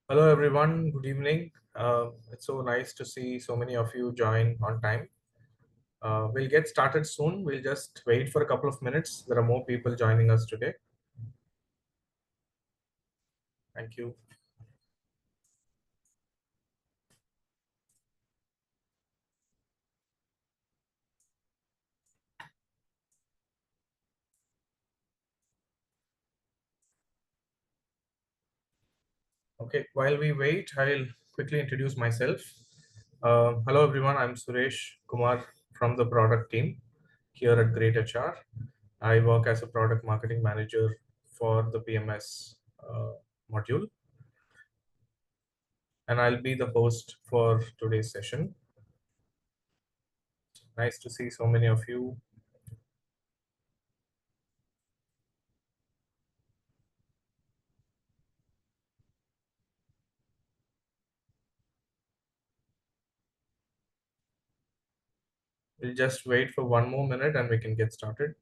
Hello, everyone. Good evening. It's so nice to see so many of you join on time. We'll get started soon. We'll just wait for a couple of minutes. There are more people joining us today. Thank you. Okay, while we wait, I'll quickly introduce myself. Hello, everyone. I'm Suresh Kumar from the product team here at greytHR. I work as a product marketing manager for the PMS module, and I'll be the host for today's session. Nice to see so many of you. We'll just wait for one more minute and we can get started.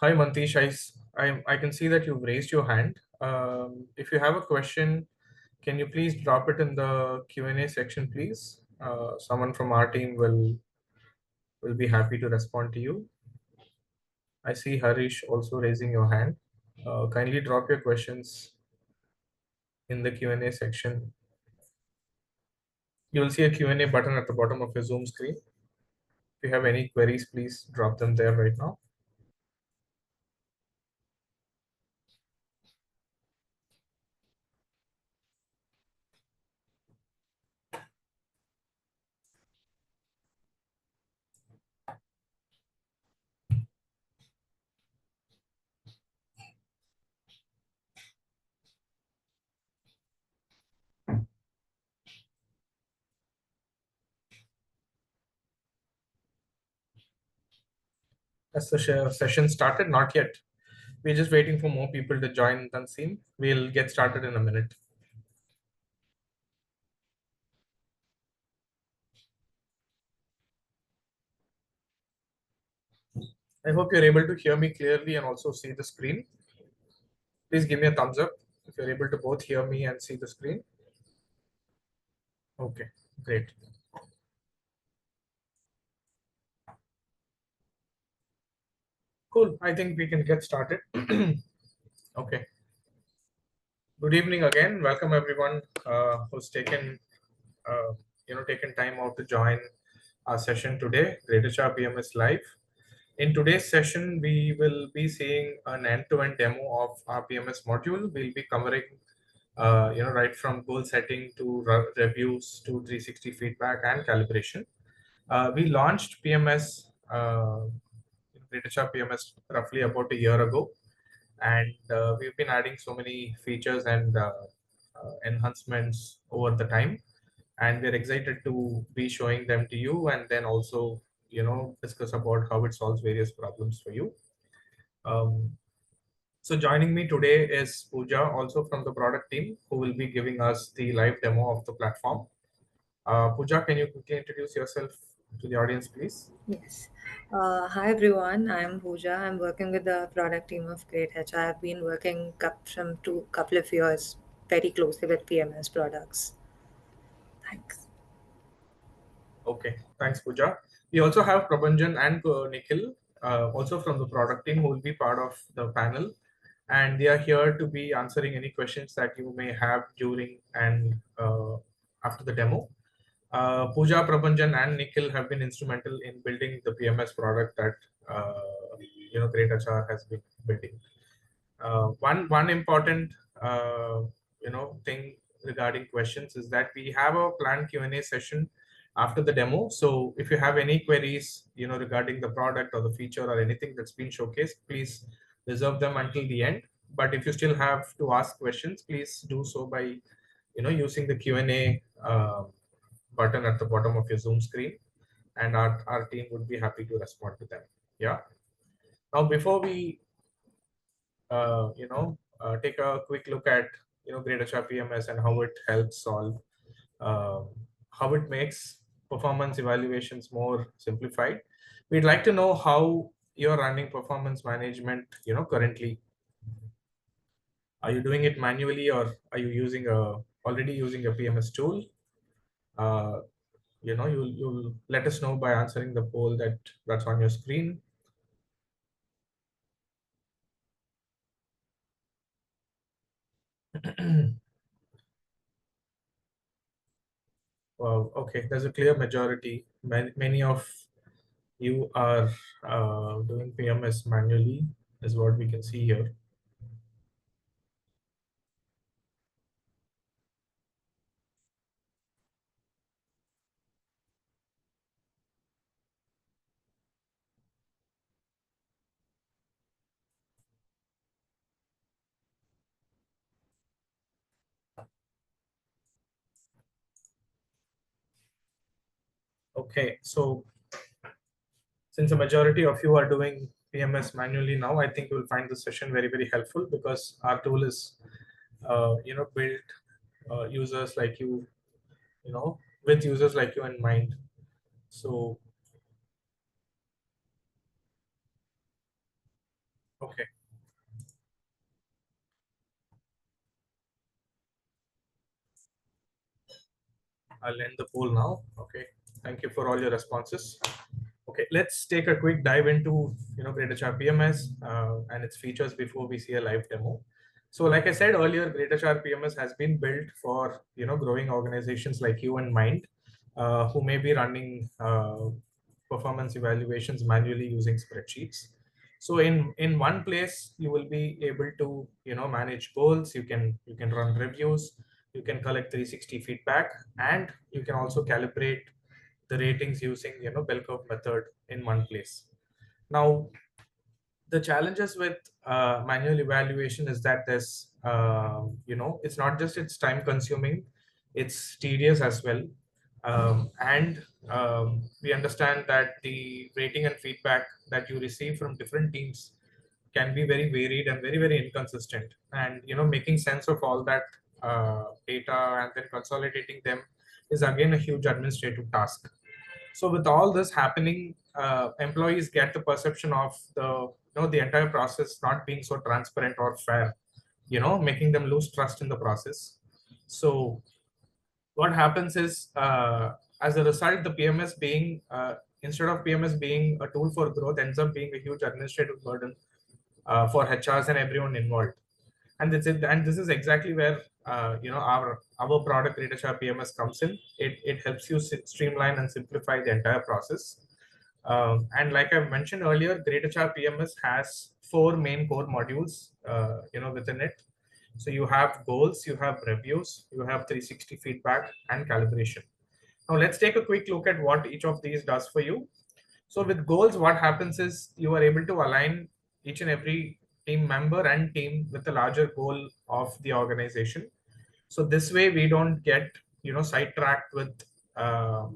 Hi Mantish, I can see that you've raised your hand. If you have a question, can you please drop it in the Q&A section, please? Someone from our team will be happy to respond to you. I see Harish also raising your hand. Kindly drop your questions in the Q&A section. You'll see a Q&A button at the bottom of your Zoom screen. If you have any queries, please drop them there right now. Has the session started? Not yet. We're just waiting for more people to join Tanseem. We'll get started in a minute. I hope you're able to hear me clearly and also see the screen. Please give me a thumbs up if you're able to both hear me and see the screen. Okay, great. Cool. I think we can get started. Okay. Good evening again. Welcome everyone who's taken time out to join our session today, greytHR PMS Live. In today's session, we will be seeing an end-to-end demo of our PMS module. We'll be covering, right from goal setting to reviews to 360 feedback and calibration. We launched PMS, greytHR PMS, roughly about a year ago, and we've been adding so many features and enhancements over the time, and we're excited to be showing them to you, and then also discuss about how it solves various problems for you. So joining me today is Pooja, also from the product team, who will be giving us the live demo of the platform. Pooja, can you quickly introduce yourself to the audience, please? Yes. Hi everyone, I'm Pooja. I'm working with the product team of greytHR. I've been working from two couple of years very closely with PMS products. Thanks. Okay, thanks, Pooja. We also have Prabhanjan and Nikhil, also from the product team, who will be part of the panel, and they are here to be answering any questions that you may have during and after the demo. Pooja, Prabhanjan, and Nikhil have been instrumental in building the PMS product that greytHR has been building. One important thing regarding questions is that we have a planned Q&A session after the demo. So if you have any queries, regarding the product or the feature or anything that's been showcased, please reserve them until the end. But if you still have to ask questions, please do so by using the Q&A button at the bottom of your Zoom screen, and our team would be happy to respond to them. Yeah. Now, before we take a quick look at greytHR PMS and how it helps solve, um, how it makes performance evaluations more simplified. We'd like to know how you're running performance management, currently. Are you doing it manually, or are you already using a PMS tool? Uh, you'll let us know by answering the poll that's on your screen. Well, okay, there's a clear majority. Many of you are doing PMS manually, is what we can see here. Okay, so since the majority of you are doing PMS manually now, I think you will find this session very, very helpful, because our tool is, built users like with users like you in mind. So, okay, I'll end the poll now. Okay, thank you for all your responses. Okay, let's take a quick dive into greytHR PMS and its features before we see a live demo. So, like I said earlier, greytHR PMS has been built for growing organizations like you in mind, who may be running performance evaluations manually using spreadsheets. So, in one place, you will be able to manage goals. You can run reviews. You can collect 360 feedback, and you can also calibrate the ratings using bell curve method in one place. Now, the challenges with manual evaluation is that there's it's not just it's time consuming, it's tedious as well. And we understand that the rating and feedback that you receive from different teams can be very varied and very, very inconsistent, and making sense of all that data and then consolidating them is again a huge administrative task. So with all this happening, employees get the perception of the entire process not being so transparent or fair, making them lose trust in the process. So what happens is, as a result, the PMS being instead of PMS being a tool for growth, ends up being a huge administrative burden for HRs and everyone involved. And this is exactly where our product greytHR PMS comes in. It helps you streamline and simplify the entire process. And like I mentioned earlier, greytHR PMS has four main core modules within it. So you have goals, you have reviews, you have 360 feedback, and calibration. Now let's take a quick look at what each of these does for you. So with goals, what happens is you are able to align each and every team member and team with the larger goal of the organization. So this way we don't get sidetracked with uh,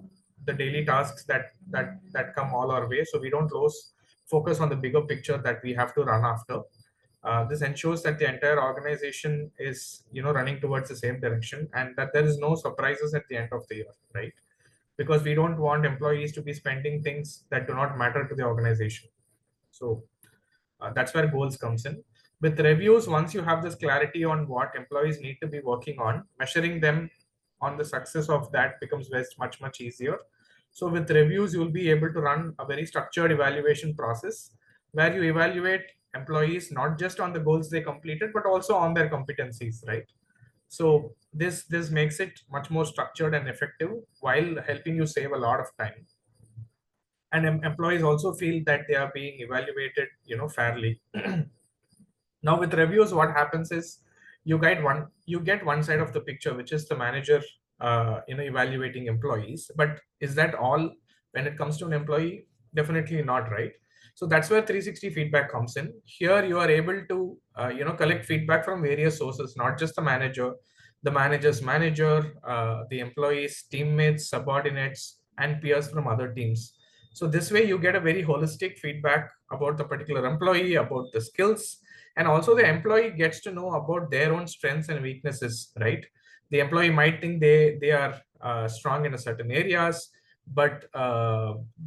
the daily tasks that come all our way. So we don't lose focus on the bigger picture that we have to run after. This ensures that the entire organization is running towards the same direction, and that there is no surprises at the end of the year, right? Because we don't want employees to be spending things that do not matter to the organization. So that's where goals comes in. With reviews, once you have this clarity on what employees need to be working on, measuring them on the success of that becomes much easier. So with reviews, you will be able to run a very structured evaluation process where you evaluate employees not just on the goals they completed, but also on their competencies, right? So this makes it much more structured and effective while helping you save a lot of time. And employees also feel that they are being evaluated fairly. Now with reviews, what happens is you get one side of the picture, which is the manager evaluating employees. But is that all when it comes to an employee? Definitely not, right? So that's where 360 feedback comes in. Here you are able to collect feedback from various sources, not just the manager. the manager's manager, the employees, teammates, subordinates, and peers from other teams. So this way you get a very holistic feedback about the particular employee, about the skills, and also the employee gets to know about their own strengths and weaknesses, right? The employee might think they are strong in a certain areas, but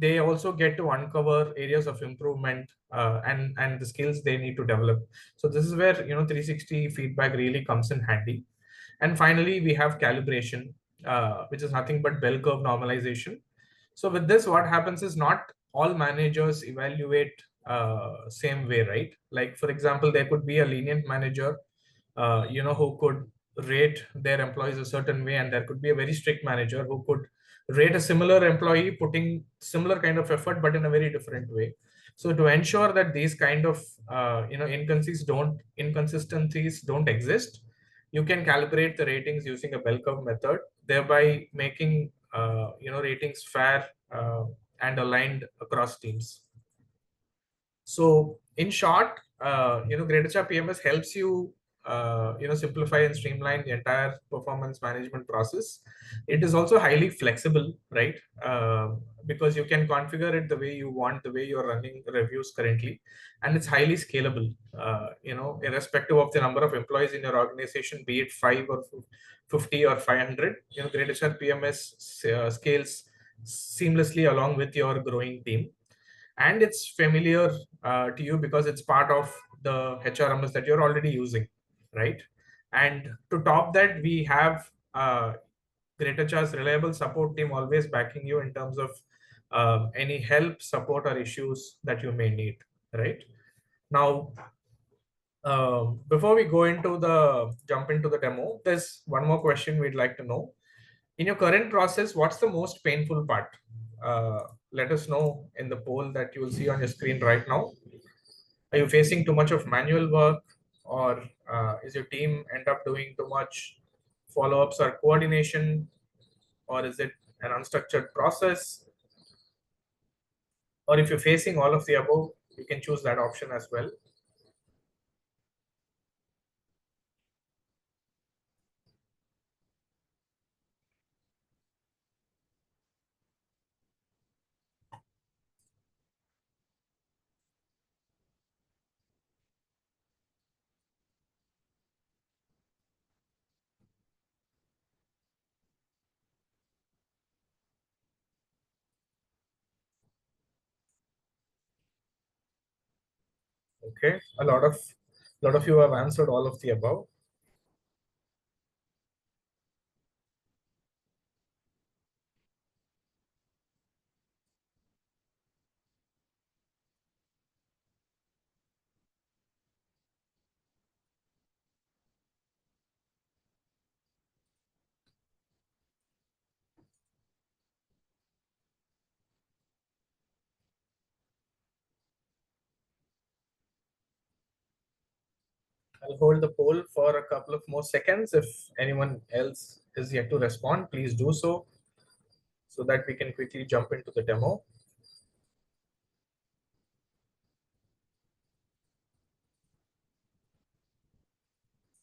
they also get to uncover areas of improvement, and the skills they need to develop. So this is where 360 feedback really comes in handy. And finally, we have calibration, which is nothing but bell curve normalization. So with this, what happens is not all managers evaluate same way, right? Like for example, there could be a lenient manager, who could rate their employees a certain way, and there could be a very strict manager who could rate a similar employee putting similar kind of effort, but in a very different way. So to ensure that these kind of inconsistencies don't exist, you can calibrate the ratings using a bell curve method, thereby making ratings fair and aligned across teams. So in short, greytHR PMS helps you simplify and streamline the entire performance management process. It is also highly flexible, right? Because you can configure it the way you want, the way you're running reviews currently, and it's highly scalable. Irrespective of the number of employees in your organization, be it 5 or 50 or 500, greytHR PMS scales seamlessly along with your growing team, and it's familiar to you because it's part of the HRMS that you're already using, right? And to top that, we have greytHR's reliable support team always backing you in terms of any help, support, or issues that you may need, right? Now, before we go into the jump into the demo, there's one more question we'd like to know. In your current process, what's the most painful part? Let us know in the poll that you will see on your screen right now. Are you facing too much of manual work, or is your team end up doing too much follow-ups or coordination, or is it an unstructured process? Or if you're facing all of the above, you can choose that option as well. Okay, a lot of you have answered all of the above. I'll hold the poll for a couple of more seconds. If anyone else is yet to respond, please do so that we can quickly jump into the demo.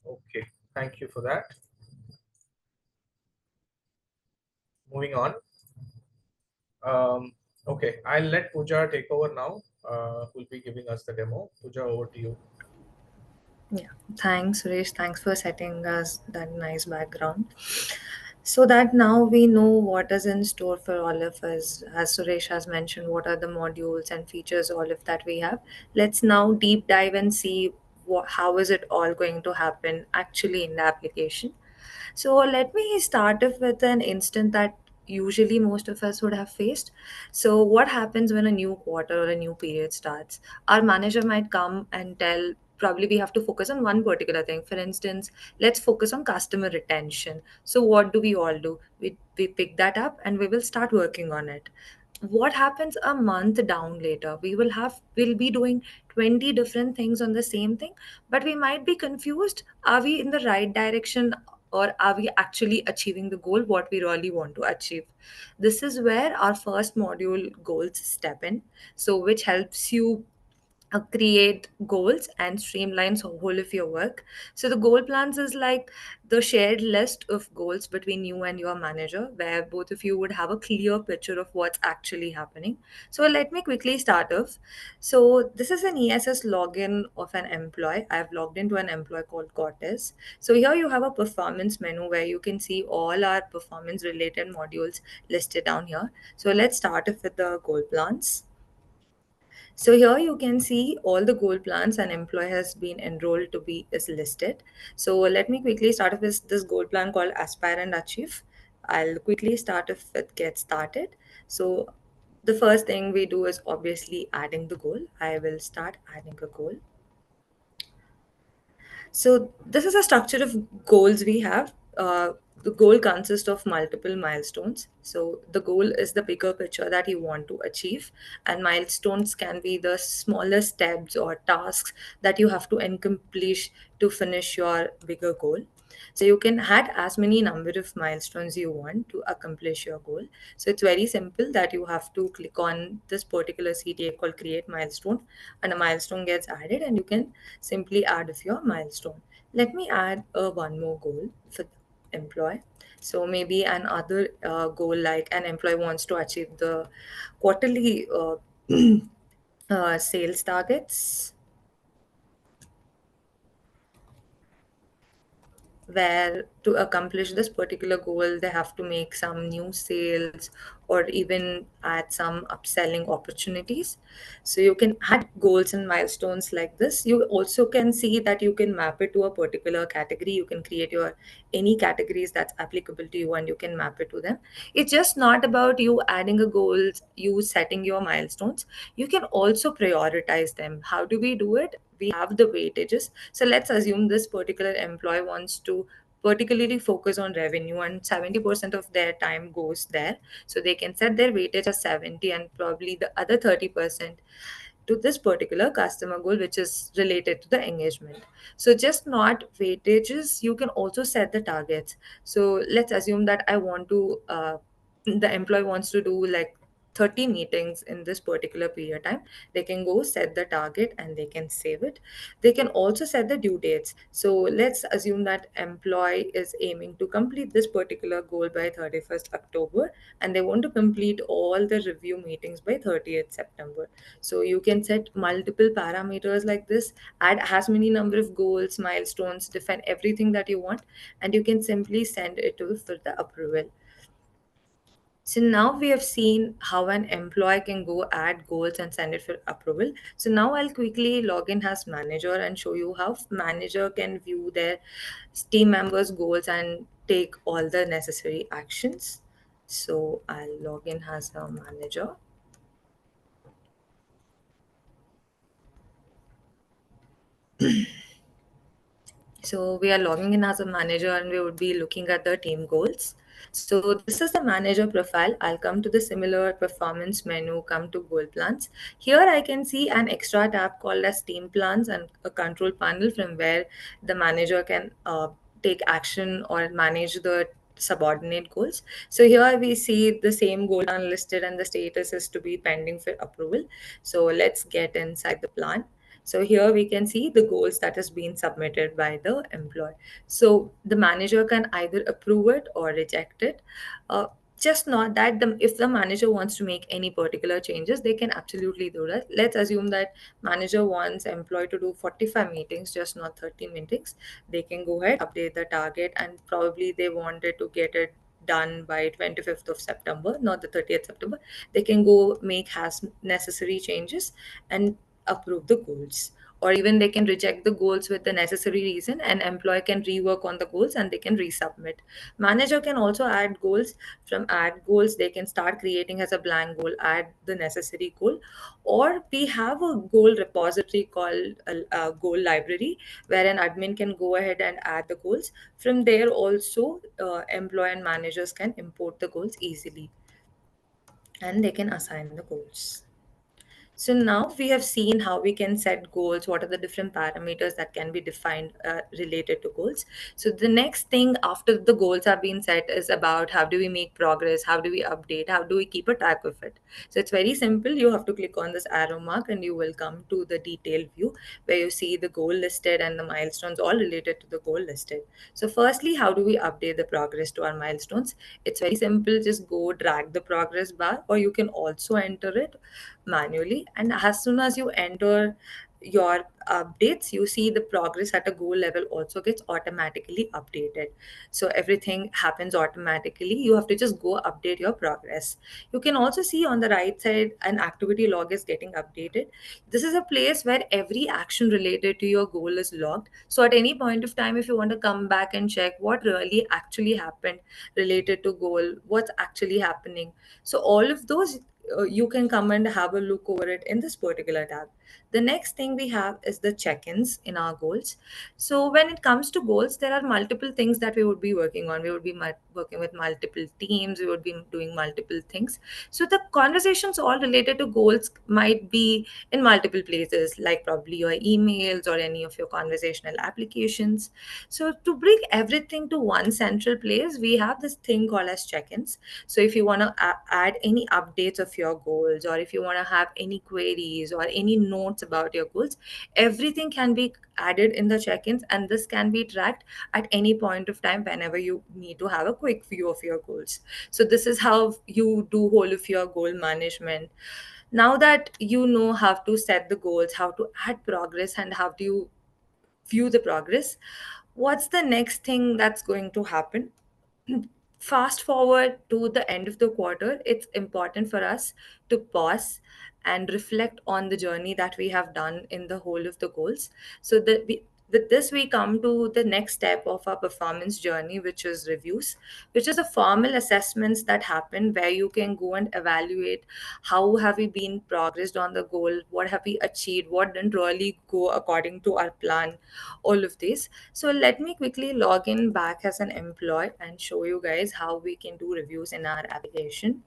Okay, thank you for that. Moving on. Okay, I'll let Pooja take over now, who'll be giving us the demo. Pooja, over to you. Yeah, thanks, Suresh. Thanks for setting us that nice background. So that now we know what is in store for all of us. As Suresh has mentioned, what are the modules and features, all of that we have. Let's now deep dive and see how is it all going to happen actually in the application. So let me start off with an instant that usually most of us would have faced. So what happens when a new quarter or a new period starts? Our manager might come and tell, probably we have to focus on one particular thing. For instance, let's focus on customer retention. So what do? We pick that up and we will start working on it. What happens a month down later? We'll be doing 20 different things on the same thing, but we might be confused. Are we in the right direction, or are we actually achieving the goal what we really want to achieve? This is where our first module goals step in, so which helps you create goals and streamlines whole of your work. So the goal plans is like the shared list of goals between you and your manager, where both of you would have a clear picture of what's actually happening. So let me quickly start off. So this is an ESS login of an employee. I've logged into an employee called Cortez. So here you have a performance menu where you can see all our performance related modules listed down here. So let's start off with the goal plans. So here you can see all the goal plans an employee has been enrolled to be is listed. So let me quickly start off with this goal plan called Aspire and Achieve. I'll quickly start off with Get Started. So the first thing we do is obviously adding the goal. I will start adding a goal. So this is a structure of goals we have. The goal consists of multiple milestones. So the goal is the bigger picture that you want to achieve, and milestones can be the smaller steps or tasks that you have to accomplish to finish your bigger goal. So you can add as many number of milestones you want to accomplish your goal. So it's very simple that you have to click on this particular CTA called create milestone, and a milestone gets added and you can simply add of your milestone. Let me add one more goal for the employee. So maybe another goal like an employee wants to achieve the quarterly sales targets, where to accomplish this particular goal they have to make some new sales or even add some upselling opportunities. So you can add goals and milestones like this. You also can see that you can map it to a particular category. You can create your any categories that's applicable to you and you can map it to them. It's just not about you adding a goals, you setting your milestones. You can also prioritize them. How do we do it? We have the weightages. So let's assume this particular employee wants to particularly focus on revenue and 70% of their time goes there. So they can set their weightage as 70 and probably the other 30% to this particular customer goal, which is related to the engagement. So just not weightages, you can also set the targets. So let's assume that I want to the employee wants to do like 30 meetings in this particular period of time. They can go set the target and they can save it. They can also set the due dates. So let's assume that employee is aiming to complete this particular goal by 31st October and they want to complete all the review meetings by 30th September. So you can set multiple parameters like this, add as many number of goals, milestones, define everything that you want, and you can simply send it to for the approval. So now we have seen how an employee can go add goals and send it for approval. So now I'll quickly log in as manager and show you how manager can view their team members' goals and take all the necessary actions. So I'll log in as a manager. So we are logging in as a manager and we would be looking at the team goals. So this is the manager profile. I'll come to the similar performance menu, come to goal plans. Here I can see an extra tab called as team plans and a control panel from where the manager can take action or manage the subordinate goals. So here we see the same goal plan listed and the status is to be pending for approval. So let's get inside the plan. So here we can see the goals that has been submitted by the employee. So the manager can either approve it or reject it. Just not that if the manager wants to make any particular changes, they can absolutely do that. Let's assume that manager wants employee to do 45 meetings, just not 30 meetings. They can go ahead, update the target, and probably they wanted to get it done by 25th of September, not the 30th September. They can go make has necessary changes and approve the goals, or even they can reject the goals with the necessary reason and employee can rework on the goals and they can resubmit. Manager can also add goals. From add goals they can start creating as a blank goal, add the necessary goal, or we have a goal repository called a goal library where an admin can go ahead and add the goals. From there also employee and managers can import the goals easily and they can assign the goals. So now we have seen how we can set goals, what are the different parameters that can be defined related to goals. So the next thing after the goals are being set is about how do we make progress, how do we update, how do we keep a track of it. So it's very simple. You have to click on this arrow mark and you will come to the detailed view where you see the goal listed and the milestones all related to the goal listed. So firstly, how do we update the progress to our milestones? It's very simple. Just go drag the progress bar, or you can also enter it manually. And as soon as you enter your updates, you see the progress at a goal level also gets automatically updated. So everything happens automatically. You have to just go update your progress. You can also see on the right side an activity log is getting updated. This is a place where every action related to your goal is logged. So at any point of time, if you want to come back and check what really actually happened related to goal, what's actually happening, so all of those, you can come and have a look over it in this particular tab. The next thing we have is the check-ins in our goals. So when it comes to goals, there are multiple things that we would be working on. We would be working with multiple teams. We would be doing multiple things. So the conversations all related to goals might be in multiple places, like probably your emails or any of your conversational applications. So to bring everything to one central place, we have this thing called as check-ins. So if you want to add any updates of your goals, or if you want to have any queries or any notes about your goals, everything can be added in the check-ins, and this can be tracked at any point of time whenever you need to have a quick view of your goals. So this is how you do whole of your goal management. Now that you know how to set the goals, how to add progress, and how do you view the progress, what's the next thing that's going to happen? Fast forward to the end of the quarter, it's important for us to pause and reflect on the journey that we have done in the whole of the goals. So that with this, we come to the next step of our performance journey, which is reviews, which is a formal assessments that happen where you can go and evaluate how have we been progressed on the goal, what have we achieved, what didn't really go according to our plan, all of this. So let me quickly log in back as an employee and show you guys how we can do reviews in our application.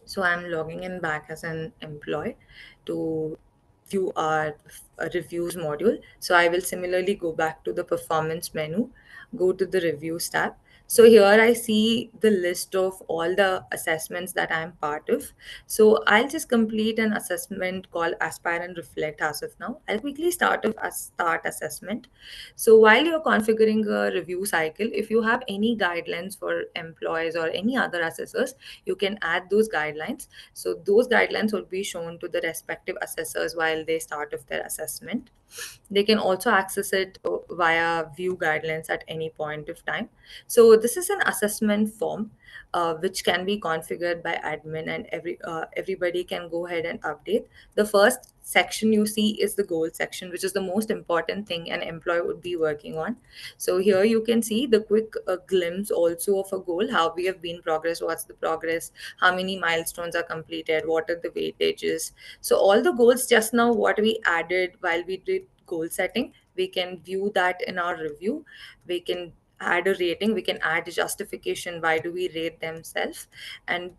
So I'm logging in back as an employee to view our reviews module. So I will similarly go back to the performance menu, go to the reviews tab. So here I see the list of all the assessments that I'm part of. So I'll just complete an assessment called Aspire and Reflect as of now. I'll quickly start assessment. So while you're configuring a review cycle, if you have any guidelines for employees or any other assessors, you can add those guidelines. So those guidelines will be shown to the respective assessors while they start of their assessment. They can also access it via view guidelines at any point of time. So this is an assessment form which can be configured by admin, and everybody can go ahead and update. The first section you see is the goal section, which is the most important thing an employee would be working on. So here you can see the quick glimpse also of a goal, how we have been progress, what's the progress, how many milestones are completed, what are the weightages. So all the goals just now what we added while we did goal setting, we can view that in our review. We can add a rating, we can add a justification, why do we rate themselves, and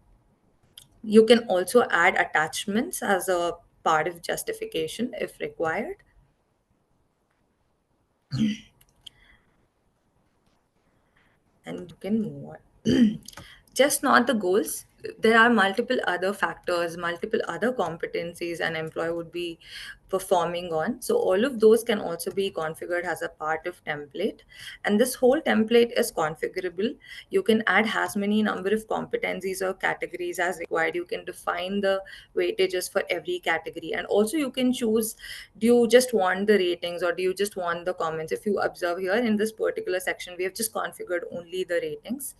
you can also add attachments as a part of justification if required. And you can move on. Just not the goals. There are multiple other factors, multiple other competencies an employee would be performing on. So all of those can also be configured as a part of template. And this whole template is configurable. You can add as many number of competencies or categories as required. You can define the weightages for every category. And also you can choose, do you just want the ratings or do you just want the comments? If you observe here in this particular section, we have just configured only the ratings.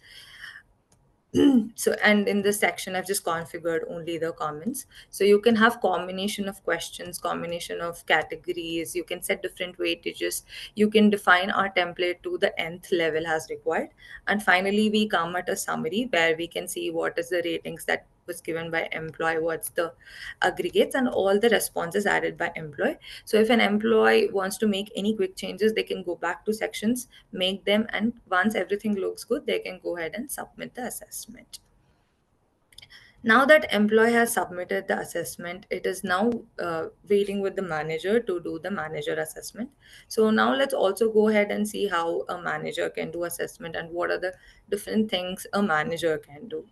So, and in this section I've just configured only the comments. So you can have combination of questions, combination of categories, you can set different weightages, you can define our template to the nth level as required. And finally we come at a summary where we can see what is the ratings that was given by employee, what's the aggregates, and all the responses added by employee. So if an employee wants to make any quick changes, they can go back to sections, make them, and once everything looks good, they can go ahead and submit the assessment. Now that employee has submitted the assessment, it is now waiting with the manager to do the manager assessment. So now let's also go ahead and see how a manager can do assessment and what are the different things a manager can do.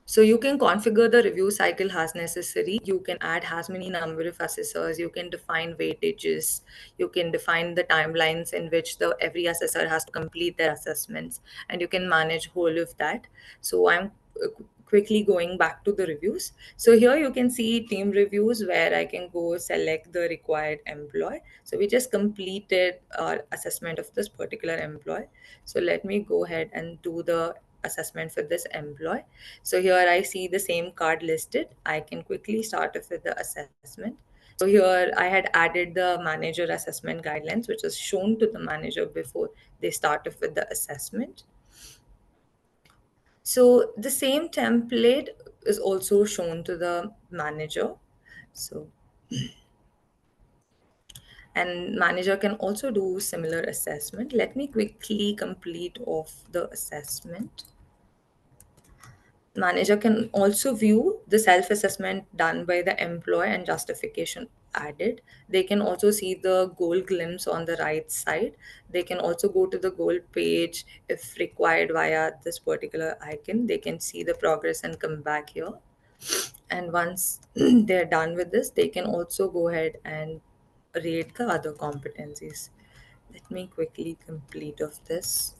So you can configure the review cycle as necessary. You can add as many number of assessors. You can define weightages. You can define the timelines in which the every assessor has to complete their assessments, and you can manage whole of that. So I'm quickly going back to the reviews. So here you can see team reviews where I can go select the required employee. So we just completed our assessment of this particular employee. So let me go ahead and do the assessment for this employee. So here I see the same card listed. I can quickly start off with the assessment. So here I had added the manager assessment guidelines, which is shown to the manager before they start off with the assessment. So the same template is also shown to the manager. So, and manager can also do similar assessment. Let me quickly complete off the assessment. Manager can also view the self-assessment done by the employee and justification added. They can also see the goal glimpse on the right side. They can also go to the goal page if required via this particular icon. They can see the progress and come back here. And once they're done with this, they can also go ahead and rate the other competencies. Let me quickly complete of this.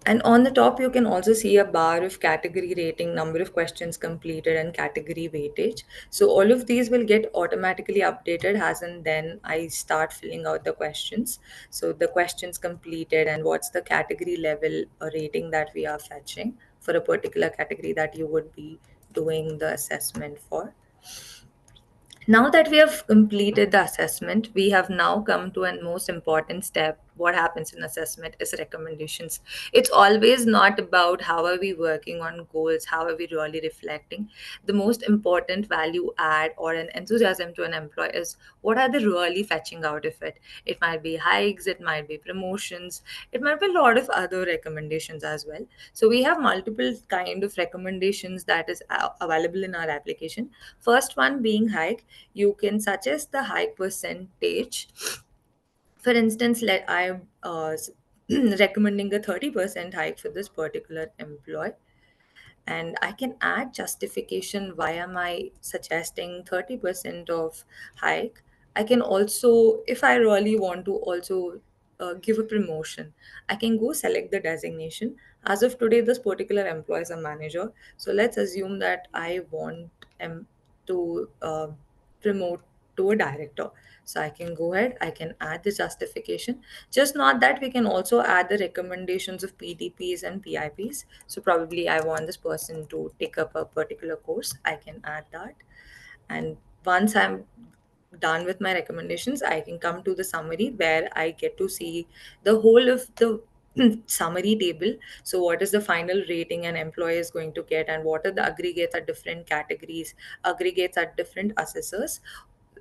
And on the top, you can also see a bar of category rating, number of questions completed, and category weightage. So all of these will get automatically updated as and then I start filling out the questions. So the questions completed and what's the category level rating that we are fetching for a particular category that you would be doing the assessment for. Now that we have completed the assessment, we have now come to a most important step. What happens in assessment is recommendations. It's always not about how are we working on goals, how are we really reflecting. The most important value add or an enthusiasm to an employee is what are they really fetching out of it. It might be hikes, it might be promotions, it might be a lot of other recommendations as well. So we have multiple kind of recommendations that is available in our application. First one being hike. You can suggest the hike percentage. For instance, let I recommending a 30% hike for this particular employee, and I can add justification via my suggesting 30% of hike. I can also, if I really want to also give a promotion, I can go select the designation. As of today, this particular employee is a manager. So let's assume that I want to promote to a director. So I can go ahead, I can add the justification. Just not that, we can also add the recommendations of PTPs and PIPs. So probably I want this person to take up a particular course. I can add that. And once I'm done with my recommendations, I can come to the summary where I get to see the whole of the summary table. So what is the final rating an employee is going to get, and what are the aggregates at different categories, aggregates at different assessors,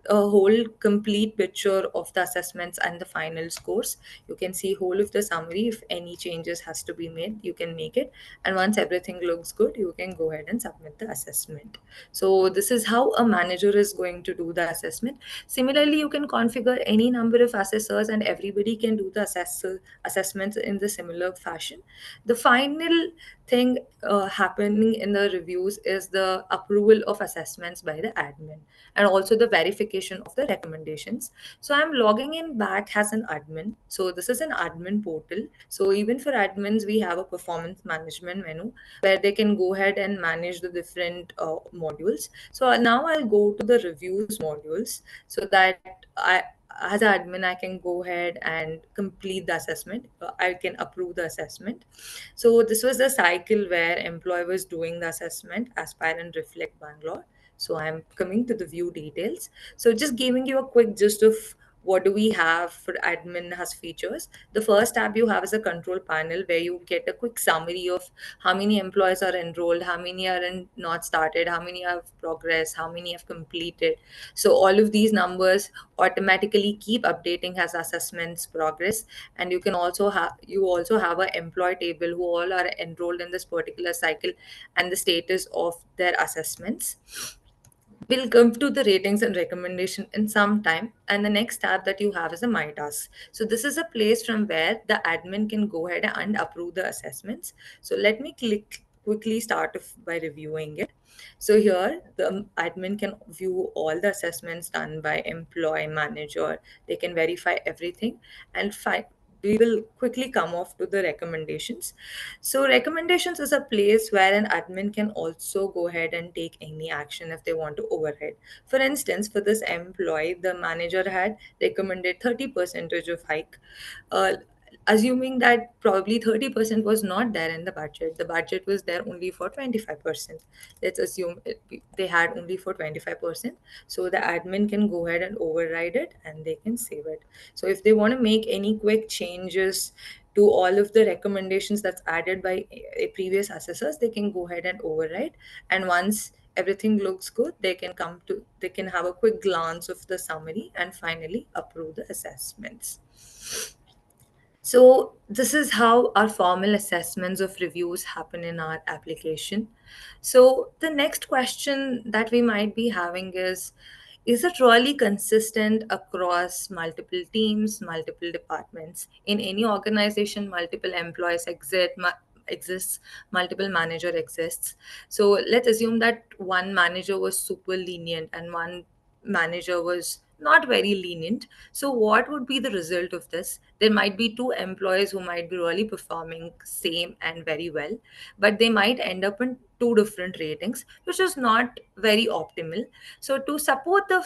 a whole complete picture of the assessments and the final scores. You can see whole of the summary. If any changes has to be made, you can make it, and once everything looks good, you can go ahead and submit the assessment. So this is how a manager is going to do the assessment. Similarly, you can configure any number of assessors and everybody can do the assessments in the similar fashion. The final thing happening in the reviews is the approval of assessments by the admin and also the verification of the recommendations. So I'm logging in back as an admin. So this is an admin portal. So even for admins, we have a performance management menu where they can go ahead and manage the different modules. So now I'll go to the reviews modules so that I, as an admin, I can go ahead and complete the assessment. I can approve the assessment. So this was the cycle where employee was doing the assessment, Aspire and Reflect Bangalore. So I'm coming to the view details. So just giving you a quick gist of what do we have for admin has features. The first tab you have is a control panel where you get a quick summary of how many employees are enrolled, how many are not started, how many have progressed, how many have completed. So all of these numbers automatically keep updating as assessments progress. And you also have an employee table who all are enrolled in this particular cycle and the status of their assessments. We'll come to the ratings and recommendation in some time. And the next tab that you have is a My Task. So this is a place from where the admin can go ahead and approve the assessments. So let me quickly start off by reviewing it. So here the admin can view all the assessments done by employee manager. They can verify everything and we will quickly come off to the recommendations. So recommendations is a place where an admin can also go ahead and take any action if they want to override. For instance, for this employee, the manager had recommended 30% of hike. Uh, Assuming that probably 30% was not there in the budget was there only for 25%. Let's assume they had only for 25%. So the admin can go ahead and override it and they can save it. So if they want to make any quick changes to all of the recommendations that's added by a previous assessors, they can go ahead and override. And once everything looks good, they can have a quick glance of the summary and finally approve the assessments. So this is how our formal assessments of reviews happen in our application. So the next question that we might be having is it really consistent across multiple teams, multiple departments? In any organization, multiple employees exists, multiple manager exists. So let's assume that one manager was super lenient and one manager was not very lenient. So what would be the result of this? There might be two employees who might be really performing same and very well, but they might end up in two different ratings, which is not very optimal. So to support the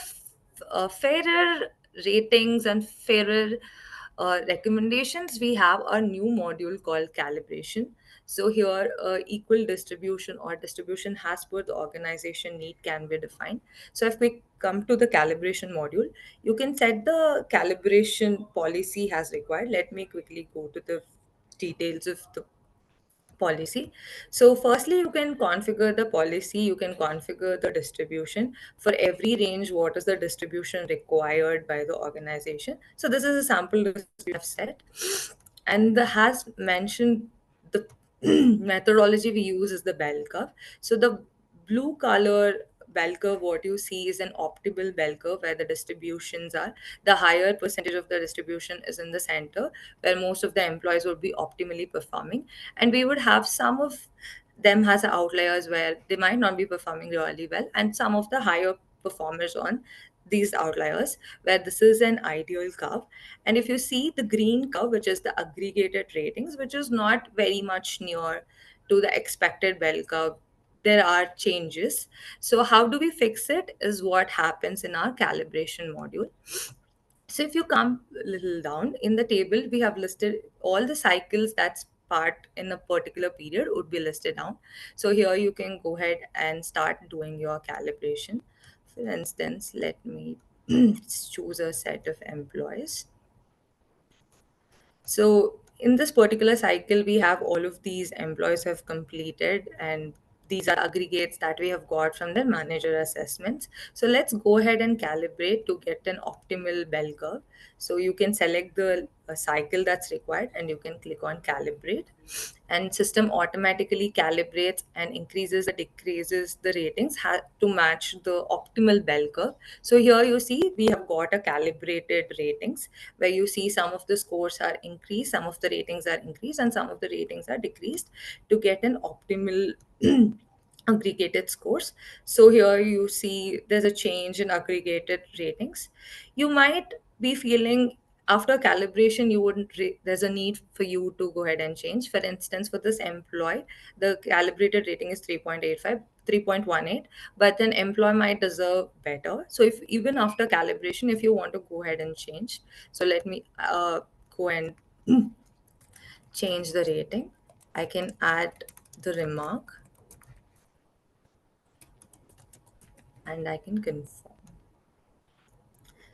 fairer ratings and fairer recommendations, we have a new module called calibration. So here, equal distribution or distribution as per the organization need can be defined. So if we come to the calibration module, you can set the calibration policy as required. Let me quickly go to the details of the policy. So firstly, you can configure the policy, you can configure the distribution for every range. What is the distribution required by the organization? So this is a sample distribution I've set, and the has mentioned the methodology we use is the bell curve. So the blue color bell curve, what you see is an optimal bell curve where the distributions are, the higher percentage of the distribution is in the center where most of the employees would be optimally performing, and we would have some of them has outliers where they might not be performing really well, and some of the higher performers on these outliers where this is an ideal curve. And if you see the green curve, which is the aggregated ratings, which is not very much near to the expected bell curve, there are changes. So how do we fix it is what happens in our calibration module. So if you come a little down in the table, we have listed all the cycles that's part in a particular period would be listed down. So here you can go ahead and start doing your calibration. For instance, let me choose a set of employees. So in this particular cycle, we have all of these employees have completed, and these are aggregates that we have got from the manager assessments. So let's go ahead and calibrate to get an optimal bell curve. So you can select the cycle that's required and you can click on calibrate, and system automatically calibrates and increases or decreases the ratings to match the optimal bell curve. So here you see we have got a calibrated ratings where you see some of the scores are increased, some of the ratings are increased, and some of the ratings are decreased to get an optimal aggregated scores. So here you see there's a change in aggregated ratings. You might be feeling after calibration you wouldn't there's a need for you to go ahead and change. For instance, for this employee, the calibrated rating is 3.85, 3.18, but then employee might deserve better. So if even after calibration, if you want to go ahead and change, so let me go and change the rating. I can add the remark and I can confirm.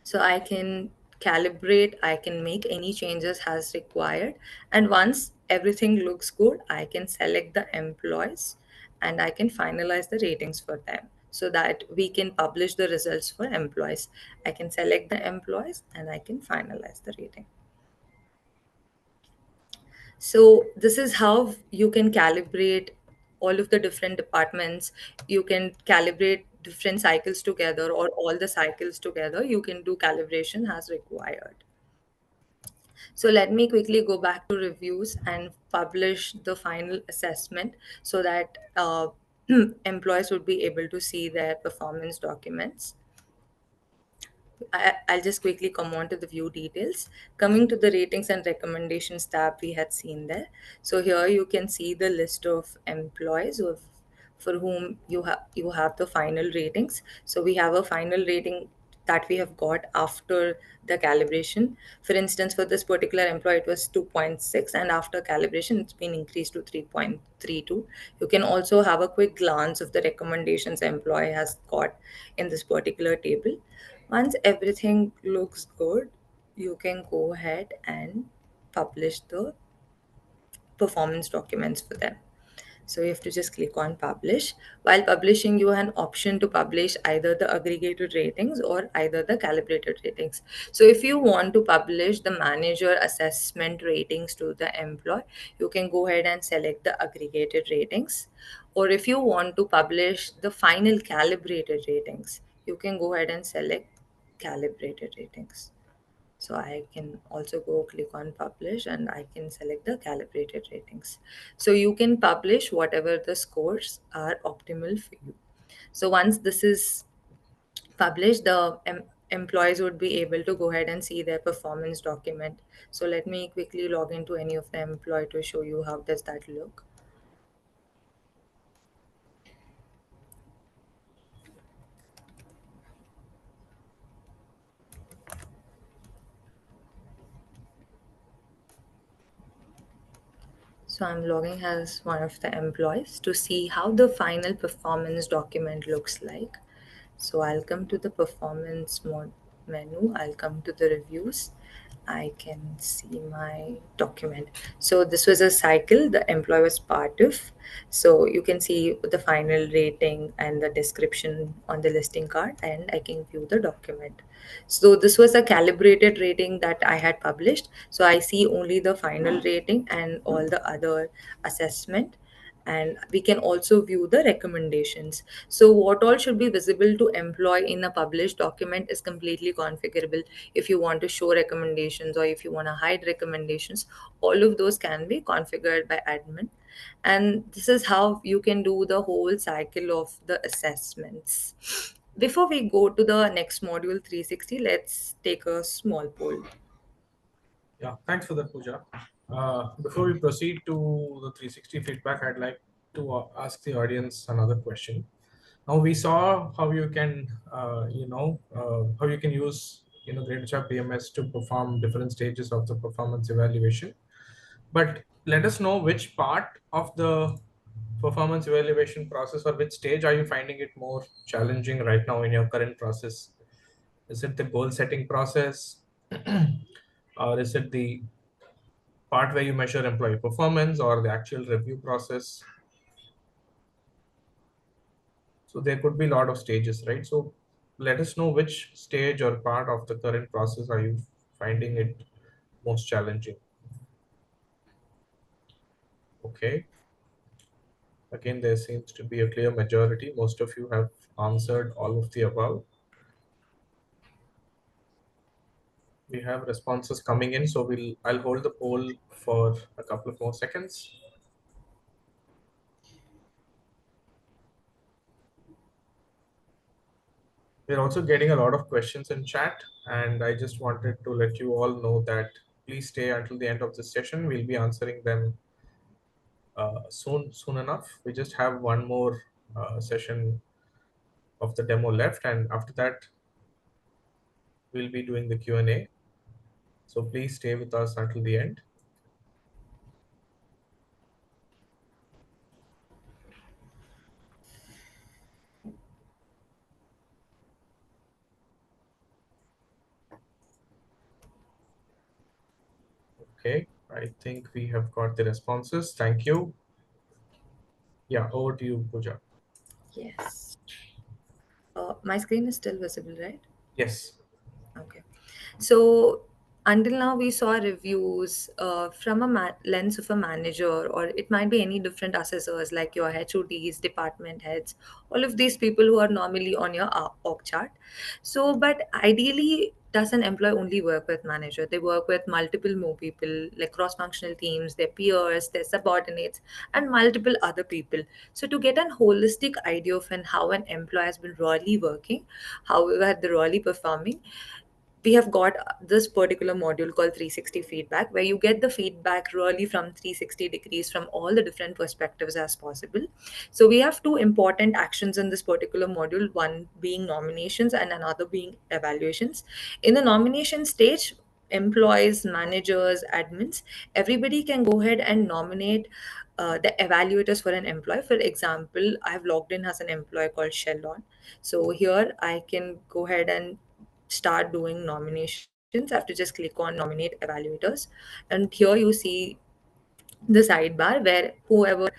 So I can calibrate, I can make any changes as required. And once everything looks good, I can select the employees and I can finalize the ratings for them so that we can publish the results for employees. I can select the employees and I can finalize the rating. So this is how you can calibrate all of the different departments. You can calibrate different cycles together or all the cycles together. You can do calibration as required. So let me quickly go back to reviews and publish the final assessment so that employees would be able to see their performance documents. I'll just quickly come on to the view details. Coming to the ratings and recommendations tab we had seen there. So here you can see the list of employees for whom you have the final ratings. So we have a final rating that we have got after the calibration. For instance, for this particular employee, it was 2.6, and after calibration, it's been increased to 3.32. You can also have a quick glance of the recommendations employee has got in this particular table. Once everything looks good, you can go ahead and publish the performance documents for them. So you have to just click on publish. While publishing, you have an option to publish either the aggregated ratings or either the calibrated ratings. So if you want to publish the manager assessment ratings to the employee, you can go ahead and select the aggregated ratings. Or if you want to publish the final calibrated ratings, you can go ahead and select calibrated ratings. So I can also go click on publish and I can select the calibrated ratings. So you can publish whatever the scores are optimal for you. So once this is published, the employees would be able to go ahead and see their performance document. So let me quickly log into any of the employee to show you how does that look. So I'm logging as one of the employees to see how the final performance document looks like. So I'll come to the performance mode menu. I'll come to the reviews. I can see my document. So this was a cycle the employee was part of. So you can see the final rating and the description on the listing card, and I can view the document. So this was a calibrated rating that I had published. So I see only the final rating and all the other assessment, and we can also view the recommendations. So what all should be visible to employee in a published document is completely configurable. If you want to show recommendations or if you want to hide recommendations, all of those can be configured by admin. And this is how you can do the whole cycle of the assessments. Before we go to the next module 360, let's take a small poll. Yeah, thanks for that, Pooja. Before we proceed to the 360 feedback, I'd like to ask the audience another question. Now we saw how you can, how you can use, greytHR PMS to perform different stages of the performance evaluation. But let us know which part of the performance evaluation process or which stage are you finding it more challenging right now in your current process? Is it the goal setting process, or is it the part where you measure employee performance, or the actual review process? So there could be a lot of stages, right? So let us know which stage or part of the current process are you finding it most challenging. Okay. Again, there seems to be a clear majority. Most of you have answered all of the above. We have responses coming in, so I'll hold the poll for a couple of more seconds. We're also getting a lot of questions in chat, and I just wanted to let you all know that please stay until the end of this session. We'll be answering them soon enough. We just have one more session of the demo left, and after that, we'll be doing the Q&A. So please stay with us until the end. Okay, I think we have got the responses. Thank you. Yeah, over to you, Pooja. Yes. My screen is still visible, right? Yes. Okay. So until now, we saw reviews from a lens of a manager, or it might be any different assessors like your HODs, department heads, all of these people who are normally on your org chart. So, but ideally, does an employee only work with manager? They work with multiple more people, like cross-functional teams, their peers, their subordinates, and multiple other people. So to get an holistic idea of how an employee has been really working, how they're really performing, we have got this particular module called 360 feedback, where you get the feedback really from 360 degrees from all the different perspectives as possible. So we have two important actions in this particular module, one being nominations and another being evaluations. In the nomination stage, employees, managers, admins, everybody can go ahead and nominate the evaluators for an employee. For example, I have logged in as an employee called Sheldon. So here I can go ahead and start doing nominations. I have to just click on nominate evaluators. And here you see the sidebar where whoever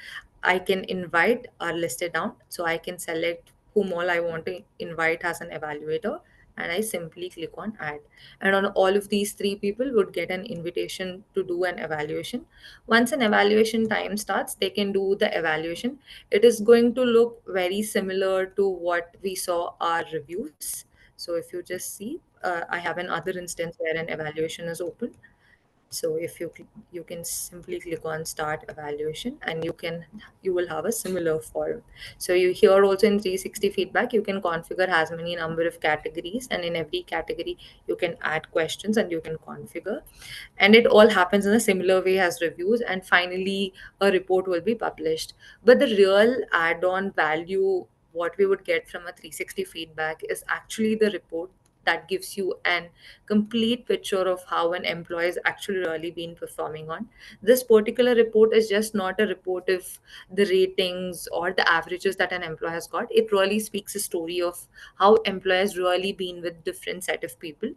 I can invite are listed down. So I can select whom all I want to invite as an evaluator, and I simply click on add. And on all of these three people would get an invitation to do an evaluation. Once an evaluation time starts, they can do the evaluation. It is going to look very similar to what we saw our reviews. So if you just see, I have another instance where an evaluation is open. So if you can simply click on start evaluation, and you will have a similar form. So you here also in 360 feedback, you can configure as many number of categories, and in every category you can add questions and you can configure. And it all happens in a similar way as reviews, and finally a report will be published. But the real add-on value, what we would get from a 360 feedback, is actually the report that gives you an complete picture of how an employee has actually really been performing on. This particular report is just not a report of the ratings or the averages that an employee has got. It really speaks a story of how employees really been with different set of people.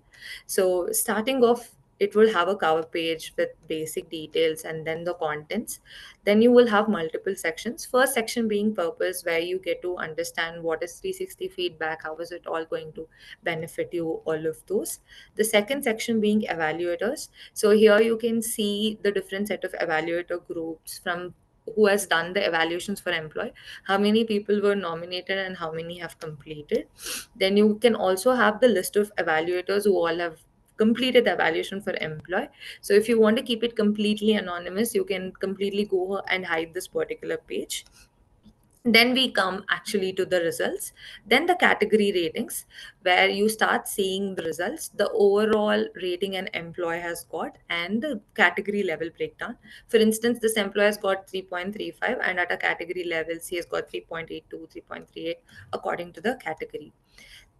So starting off, it will have a cover page with basic details and then the contents. Then you will have multiple sections. First section being purpose, where you get to understand what is 360 feedback, how is it all going to benefit you, all of those. The second section being evaluators. So here you can see the different set of evaluator groups from who has done the evaluations for employee, how many people were nominated and how many have completed. Then you can also have the list of evaluators who all have completed the evaluation for employee. So if you want to keep it completely anonymous, you can completely go and hide this particular page. Then we come actually to the results, then the category ratings, where you start seeing the results, the overall rating an employee has got, and the category level breakdown. For instance, this employee has got 3.35, and at a category levels he has got 3.82, 3.38, according to the category.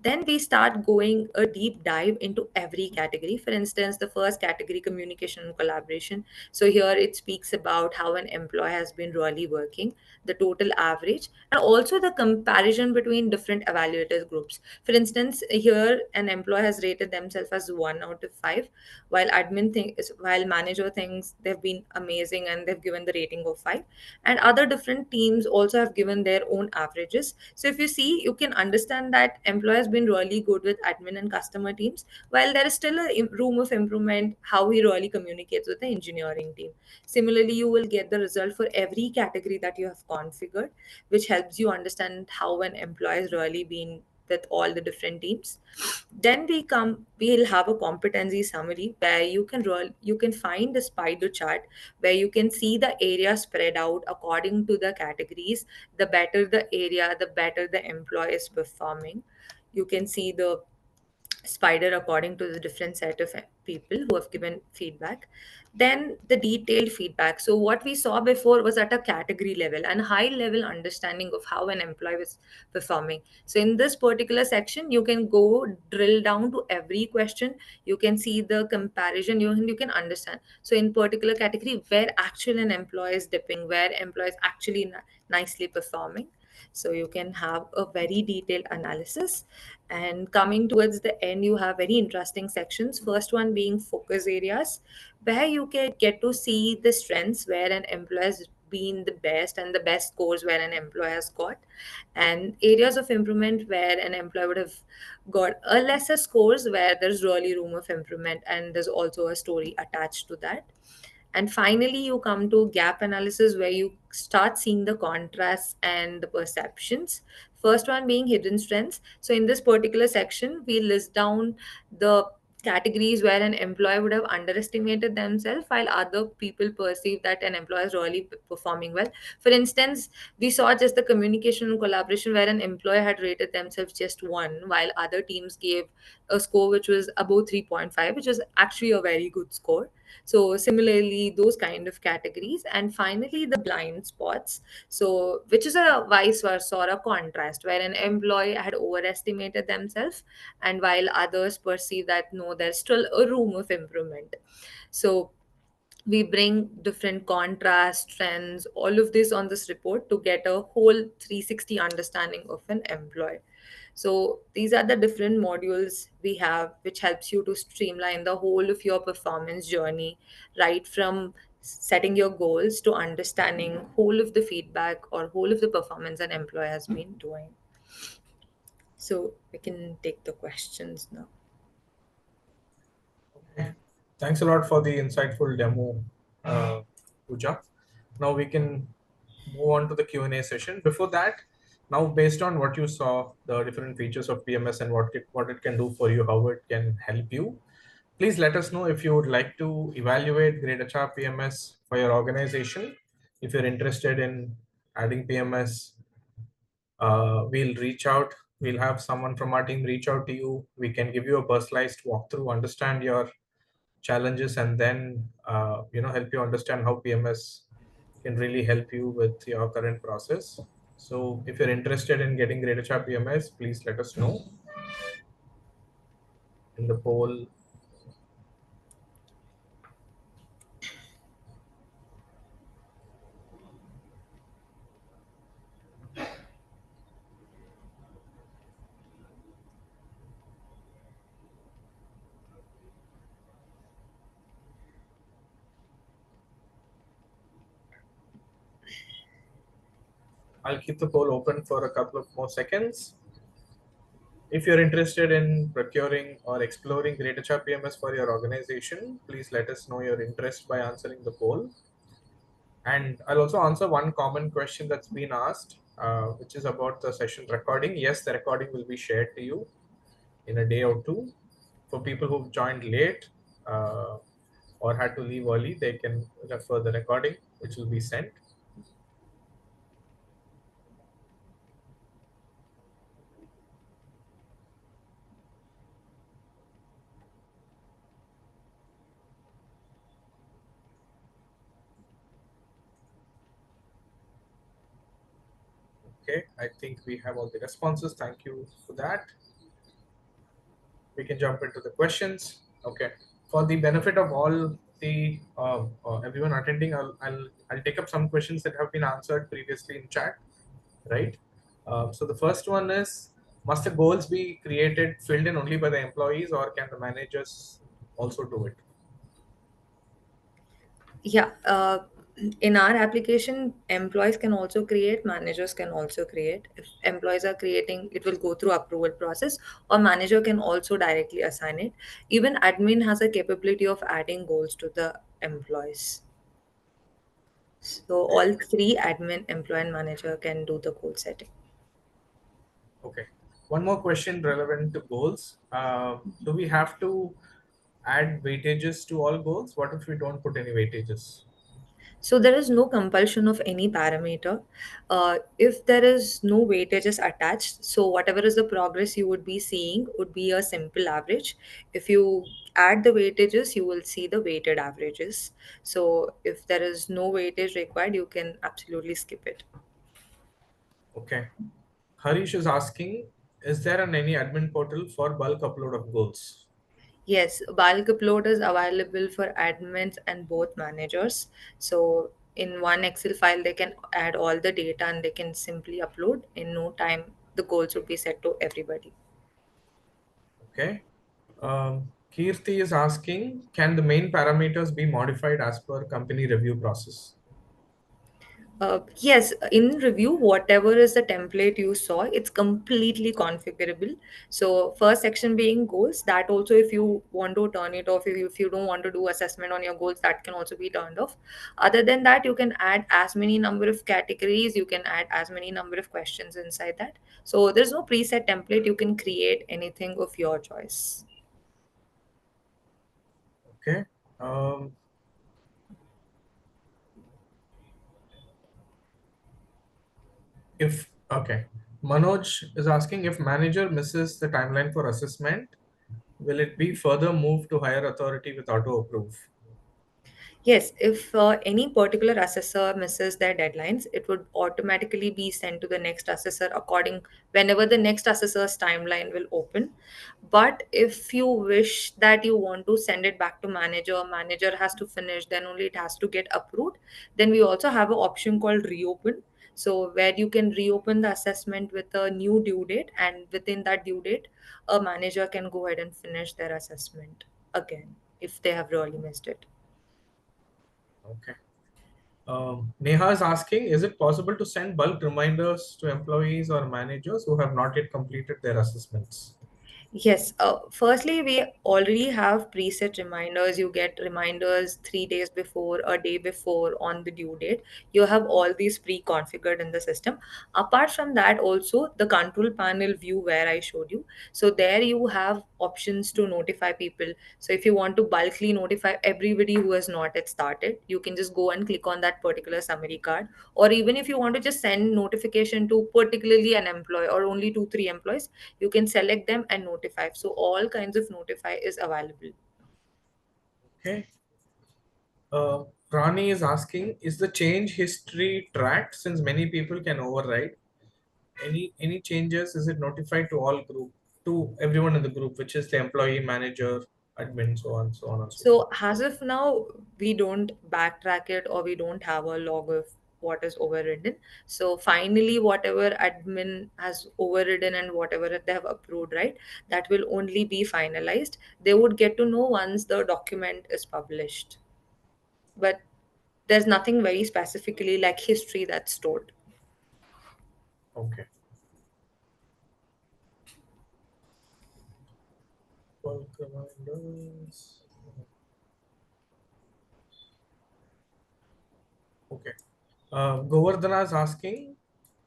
Then we start going a deep dive into every category. For instance, the first category, communication and collaboration. So here it speaks about how an employee has been really working, the total average, and also the comparison between different evaluators groups. For instance, here an employee has rated themselves as 1 out of 5, while while manager thinks they've been amazing and they've given the rating of 5, and other different teams also have given their own averages. So if you see, you can understand that employee has been really good with admin and customer teams, while there is still a room of improvement how he really communicates with the engineering team. Similarly, you will get the result for every category that you have configured, which helps you understand how an employee has really been with all the different teams. Then we'll have a competency summary where you can find the spider chart, where you can see the area spread out according to the categories. The better the area, the better the employee is performing. You can see the spider according to the different set of people who have given feedback. Then the detailed feedback. So what we saw before was at a category level and high level understanding of how an employee was performing. So in this particular section, you can go drill down to every question. You can see the comparison. You can understand. So in particular category, where actually an employee is dipping, where employee is actually nicely performing. So you can have a very detailed analysis. And coming towards the end, you have very interesting sections. First one being focus areas, where you can get to see the strengths where an employee has been the best and the best scores where an employee has got, and areas of improvement where an employee would have got a lesser scores where there's really room of improvement and there's also a story attached to that. And finally, you come to gap analysis where you start seeing the contrasts and the perceptions. First one being hidden strengths. So, in this particular section, we list down the categories where an employee would have underestimated themselves while other people perceive that an employee is really performing well. For instance, we saw just the communication and collaboration where an employee had rated themselves just one, while other teams gave a score which was above 3.5, which was actually a very good score. So similarly, those kind of categories. And finally, the blind spots. So which is a vice versa or a contrast where an employee had overestimated themselves and while others perceive that no, there's still a room of improvement. So we bring different contrast trends, all of this on this report to get a whole 360 understanding of an employee. So these are the different modules we have which helps you to streamline the whole of your performance journey, right from setting your goals to understanding whole of the feedback or whole of the performance an employee has been doing. So we can take the questions now. Okay. Thanks a lot for the insightful demo, Pooja. Now we can move on to the Q&A session. Before that, now based on what you saw, the different features of PMS and what it can do for you, how it can help you, please let us know if you would like to evaluate greytHR PMS for your organization. If you're interested in adding PMS, we'll reach out. We'll have someone from our team reach out to you. We can give you a personalized walkthrough, understand your challenges, and then help you understand how PMS can really help you with your current process. So if you're interested in getting greytHR PMS, please let us know in the poll. I'll keep the poll open for a couple of more seconds. If you're interested in procuring or exploring greytHR PMS for your organization, please let us know your interest by answering the poll. And I'll also answer one common question that's been asked, which is about the session recording. Yes, the recording will be shared to you in a day or two. For people who've joined late or had to leave early, they can refer the recording, which will be sent. Okay, I think we have all the responses. Thank you for that. We can jump into the questions. Okay, for the benefit of all the everyone attending, I'll take up some questions that have been answered previously in chat. Right. So the first one is: must the goals be created filled in only by the employees, or can the managers also do it? Yeah, in our application, employees can also create, managers can also create. If employees are creating, it will go through approval process, or manager can also directly assign it. Even admin has a capability of adding goals to the employees. So Okay. all three, admin, employee, and manager, can do the goal setting. Okay. One more question relevant to goals. Do we have to add weightages to all goals? What if we don't put any weightages? So there is no compulsion of any parameter. If there is no weightages attached, so whatever is the progress you would be seeing would be a simple average. If you add the weightages, you will see the weighted averages. So if there is no weightage required, you can absolutely skip it. Okay. Harish is asking, is there an any admin portal for bulk upload of goals? Yes, bulk upload is available for admins and both managers. So in one Excel file, they can add all the data and they can simply upload. In no time, the goals would be set to everybody. Okay. Kirti is asking, can the main parameters be modified as per company review process? Yes, in review, whatever is the template you saw, it's completely configurable. So, first section being goals, that also, if you want to turn it off, if you don't want to do assessment on your goals, that can also be turned off. Other than that, you can add as many number of categories, you can add as many number of questions inside that. So, there's no preset template, you can create anything of your choice. Okay. Um, if okay, Manoj is asking, if manager misses the timeline for assessment, will it be further moved to higher authority with auto approve? Yes, if any particular assessor misses their deadlines, it would automatically be sent to the next assessor according whenever the next assessor's timeline will open. But if you wish that you want to send it back to manager, manager has to finish, then only it has to get approved. Then we also have an option called reopen. So where you can reopen the assessment with a new due date, and within that due date, a manager can go ahead and finish their assessment again if they have really missed it. Okay. Neha is asking, is it possible to send bulk reminders to employees or managers who have not yet completed their assessments? Yes. Firstly, we already have preset reminders. You get reminders 3 days before, a day before on the due date. You have all these pre-configured in the system. Apart from that, also the control panel view where I showed you. So there you have options to notify people. So if you want to bulkly notify everybody who has not yet started, you can just go and click on that particular summary card. Or even if you want to just send notification to particularly an employee or only 2 3 employees, you can select them and notify. So all kinds of notify is available. Okay. Uh, Rani is asking, is the change history tracked since many people can override? Any changes? Is it notified to all group, to everyone in the group, which is the employee, manager, admin, so on and so So forth? as of now, we don't backtrack it or we don't have a log of what is overridden. So finally, whatever admin has overridden and whatever they have approved, right, that will only be finalized. They would get to know once the document is published. But there's nothing very specifically like history that's stored. Okay. Bulk reminders. Okay. Govardhana is asking,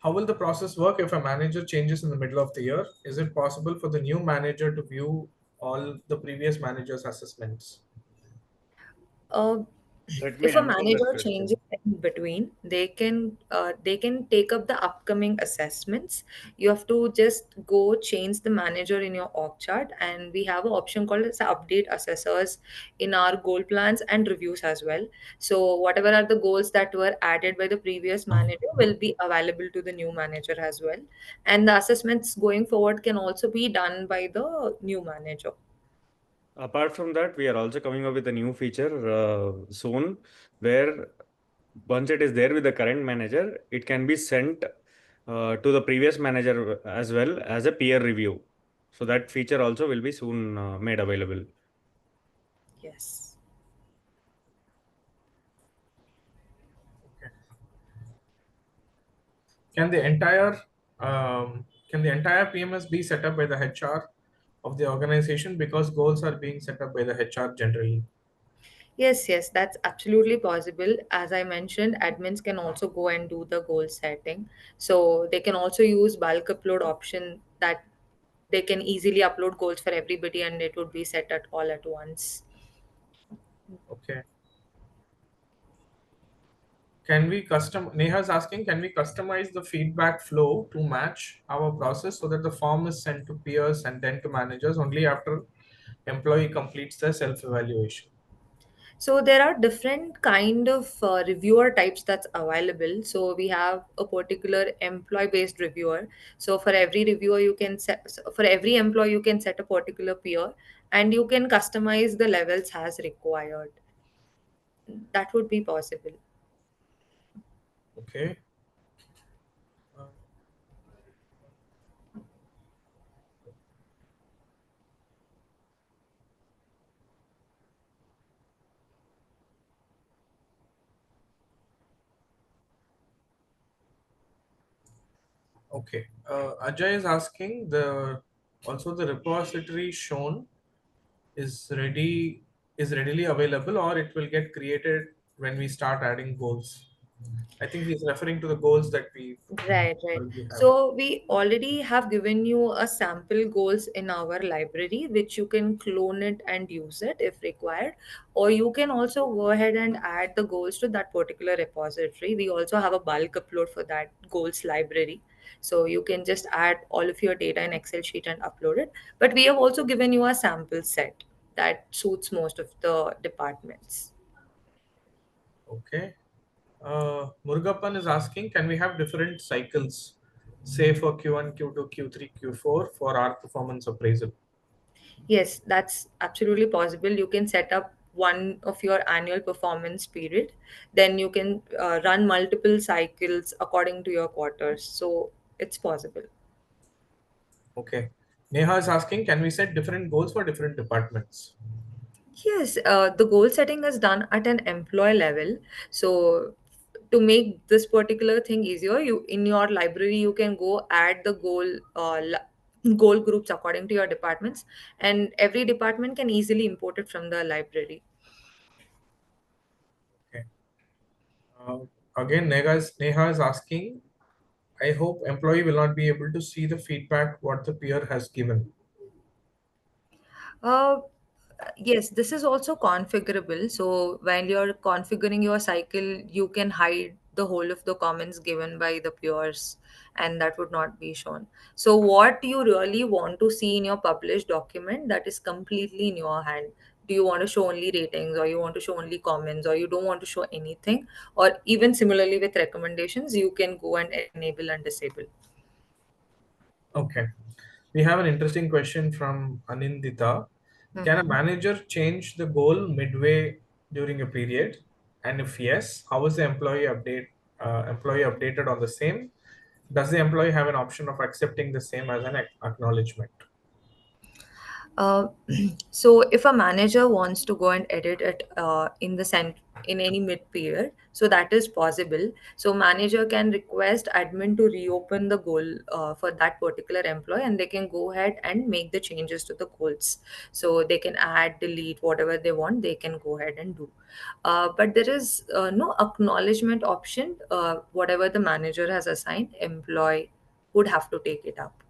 how will the process work if a manager changes in the middle of the year? Is it possible for the new manager to view all the previous managers' assessments? Uh, Let me if a answer that manager changes question. in between, they can take up the upcoming assessments. You have to just go change the manager in your org chart, and we have an option called as update assessors in our goal plans and reviews as well. So whatever are the goals that were added by the previous manager will be available to the new manager as well, and the assessments going forward can also be done by the new manager. Apart from that, we are also coming up with a new feature soon where once it is there with the current manager, it can be sent to the previous manager as well as a peer review. So that feature also will be soon made available. Yes. Okay. Can the entire can the entire PMS be set up by the HR of the organization because goals are being set up by the HR generally? Yes, yes, that's absolutely possible. As I mentioned, admins can also go and do the goal setting. So they can also use bulk upload option that they can easily upload goals for everybody and it would be set at all at once. Okay. Can we custom? Neha is asking, can we customize the feedback flow to match our process so that the form is sent to peers and then to managers only after employee completes their self-evaluation? So there are different kind of reviewer types that's available. So we have a particular employee based reviewer. So for every reviewer you can set, so for every employee you can set a particular peer and you can customize the levels as required. That would be possible. Okay. Okay. Ajay is asking the repository shown is readily available, or it will get created when we start adding goals. I think he's referring to the goals that we Right, right. already have. So we already have given you a sample goals in our library, which you can clone it and use it if required. Or you can also go ahead and add the goals to that particular repository. We also have a bulk upload for that goals library. So you can just add all of your data in Excel sheet and upload it. But we have also given you a sample set that suits most of the departments. Okay. Murugapan is asking, can we have different cycles, say for Q1, Q2, Q3, Q4 for our performance appraisal? Yes, that's absolutely possible. You can set up one of your annual performance period, then you can run multiple cycles according to your quarters. So it's possible. Okay. Neha is asking, can we set different goals for different departments? Yes, the goal setting is done at an employee level. So to make this particular thing easier, you in your library you can go add the goal groups according to your departments, and every department can easily import it from the library. Okay. Uh, Again, Neha is asking, I hope employee will not be able to see the feedback what the peer has given. Uh, yes, this is also configurable. So when you're configuring your cycle, you can hide the whole of the comments given by the peers, and that would not be shown. So what you really want to see in your published document, that is completely in your hand. Do you want to show only ratings, or you want to show only comments, or you don't want to show anything? Or even similarly with recommendations, you can go and enable and disable. Okay. We have an interesting question from Anindita. Can a Mhm. manager change the goal midway during a period? And if yes, how is the employee updated on the same? Does the employee have an option of accepting the same as an acknowledgement? Uh, so if a manager wants to go and edit it in any mid period, so that is possible. So manager can request admin to reopen the goal for that particular employee, and they can go ahead and make the changes to the goals. So they can add, delete, whatever they want. They can go ahead and do. But there is no acknowledgement option. Whatever the manager has assigned, employee would have to take it up,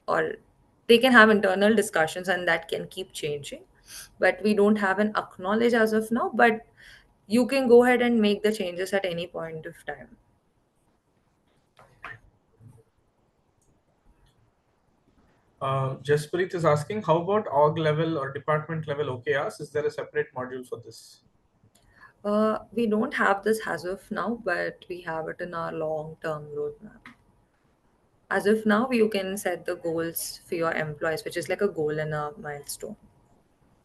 or they can have internal discussions and that can keep changing, but we don't have an acknowledge as of now. But you can go ahead and make the changes at any point of time. Jaspreet is asking, how about org level or department level OKRs? Is there a separate module for this? We don't have this as of now, but we have it in our long term roadmap. As of now, you can set the goals for your employees, which is like a goal and a milestone.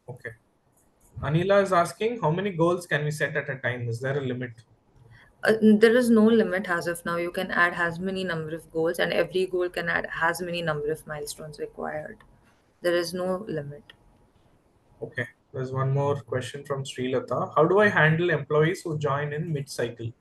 Okay. Anila is asking, how many goals can we set at a time? Is there a limit? There is no limit as of now. You can add as many number of goals, and every goal can add as many number of milestones required. There is no limit. Okay. There's one more question from Srilata. How do I handle employees who join in mid-cycle?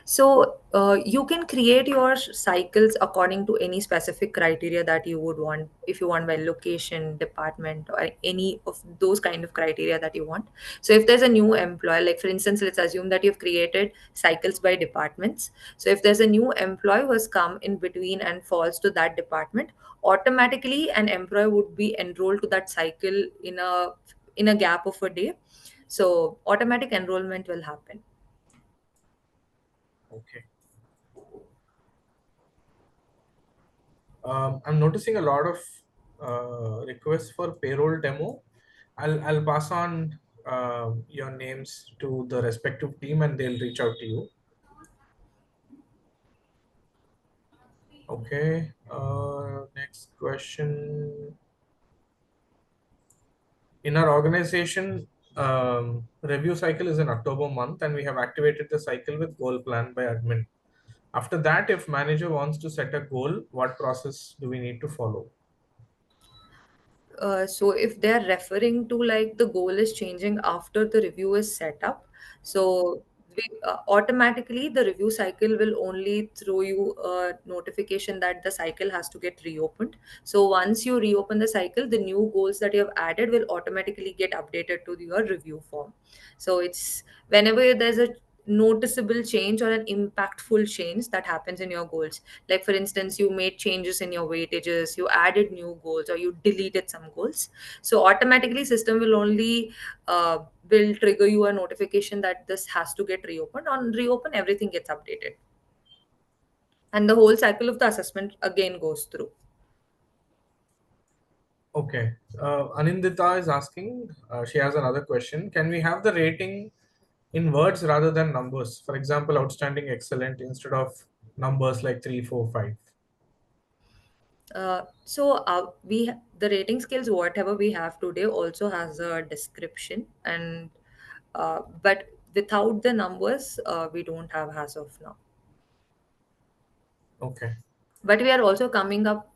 So you can create your cycles according to any specific criteria that you would want. If you want by location, department, or any of those kind of criteria that you want. So if there's a new employee, like for instance, let's assume that you've created cycles by departments. So if there's a new employee who has come in between and falls to that department, automatically an employee would be enrolled to that cycle in a gap of a day. So automatic enrollment will happen. Okay. I'm noticing a lot of requests for payroll demo. I'll pass on your names to the respective team and they'll reach out to you. Okay. Next question. In our organization, review cycle is in October month, and we have activated the cycle with goal plan by admin. After that, if manager wants to set a goal, what process do we need to follow? So if they're referring to like the goal is changing after the review is set up, so automatically the review cycle will only throw you a notification that the cycle has to get reopened. So once you reopen the cycle, the new goals that you have added will automatically get updated to your review form. So it's whenever there's a noticeable change or an impactful change that happens in your goals, like for instance you made changes in your weightages, you added new goals, or you deleted some goals, so automatically system will only will trigger you a notification that this has to get reopened. On reopen, everything gets updated, and the whole cycle of the assessment again goes through. Okay. Anindita is asking, she has another question. Can we have the rating in words rather than numbers? For example, outstanding, excellent, instead of numbers like 3, 4, 5. The rating scales whatever we have today also has a description, and but without the numbers we don't have as of now. Okay. But we are also coming up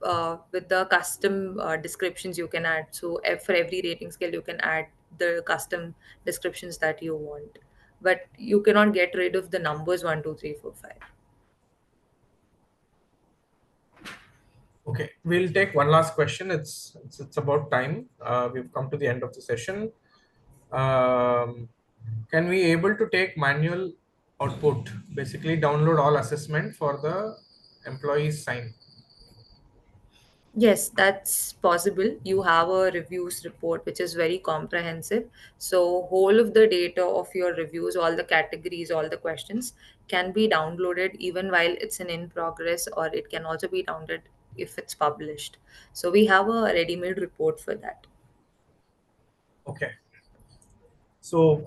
with the custom descriptions you can add. So for every rating scale you can add the custom descriptions that you want, but you cannot get rid of the numbers 1 2 3 4 5. Okay. We'll take one last question. It's about time. We've come to the end of the session. Can we able to take manual output, basically download all assessment for the employees sign? Yes, that's possible. You have a reviews report which is very comprehensive. So whole of the data of your reviews, all the categories, all the questions can be downloaded even while it's in progress, or it can also be downloaded if it's published. So we have a ready-made report for that. Okay. So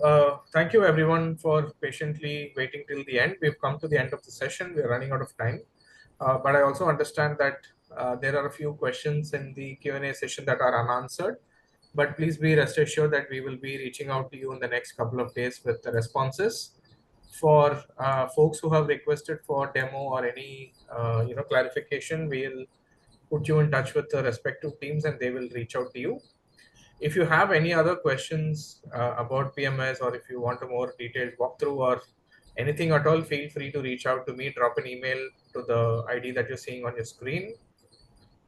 thank you everyone for patiently waiting till the end. We've come to the end of the session. We're running out of time. But I also understand that there are a few questions in the Q&A session that are unanswered. But please be rest assured that we will be reaching out to you in the next couple of days with the responses. For folks who have requested for demo or any clarification, we'll put you in touch with the respective teams and they will reach out to you. If you have any other questions about PMS, or if you want a more detailed walkthrough or anything at all, feel free to reach out to me. Drop an email to the ID that you're seeing on your screen,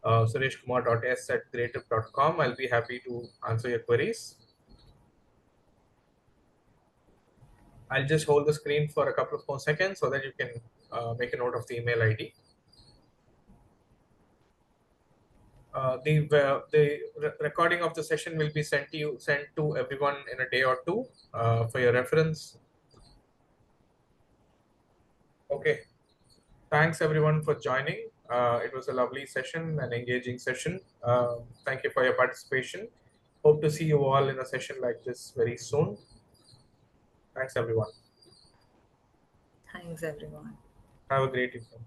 sureshkumar.s@creative.com. I'll be happy to answer your queries. I'll just hold the screen for a couple of more seconds so that you can make a note of the email ID. The recording of the session will be sent to everyone in a day or two for your reference. Okay. Thanks everyone for joining. It was a lovely session, an engaging session. Thank you for your participation. Hope to see you all in a session like this very soon. Thanks everyone. Thanks everyone. Have a great evening.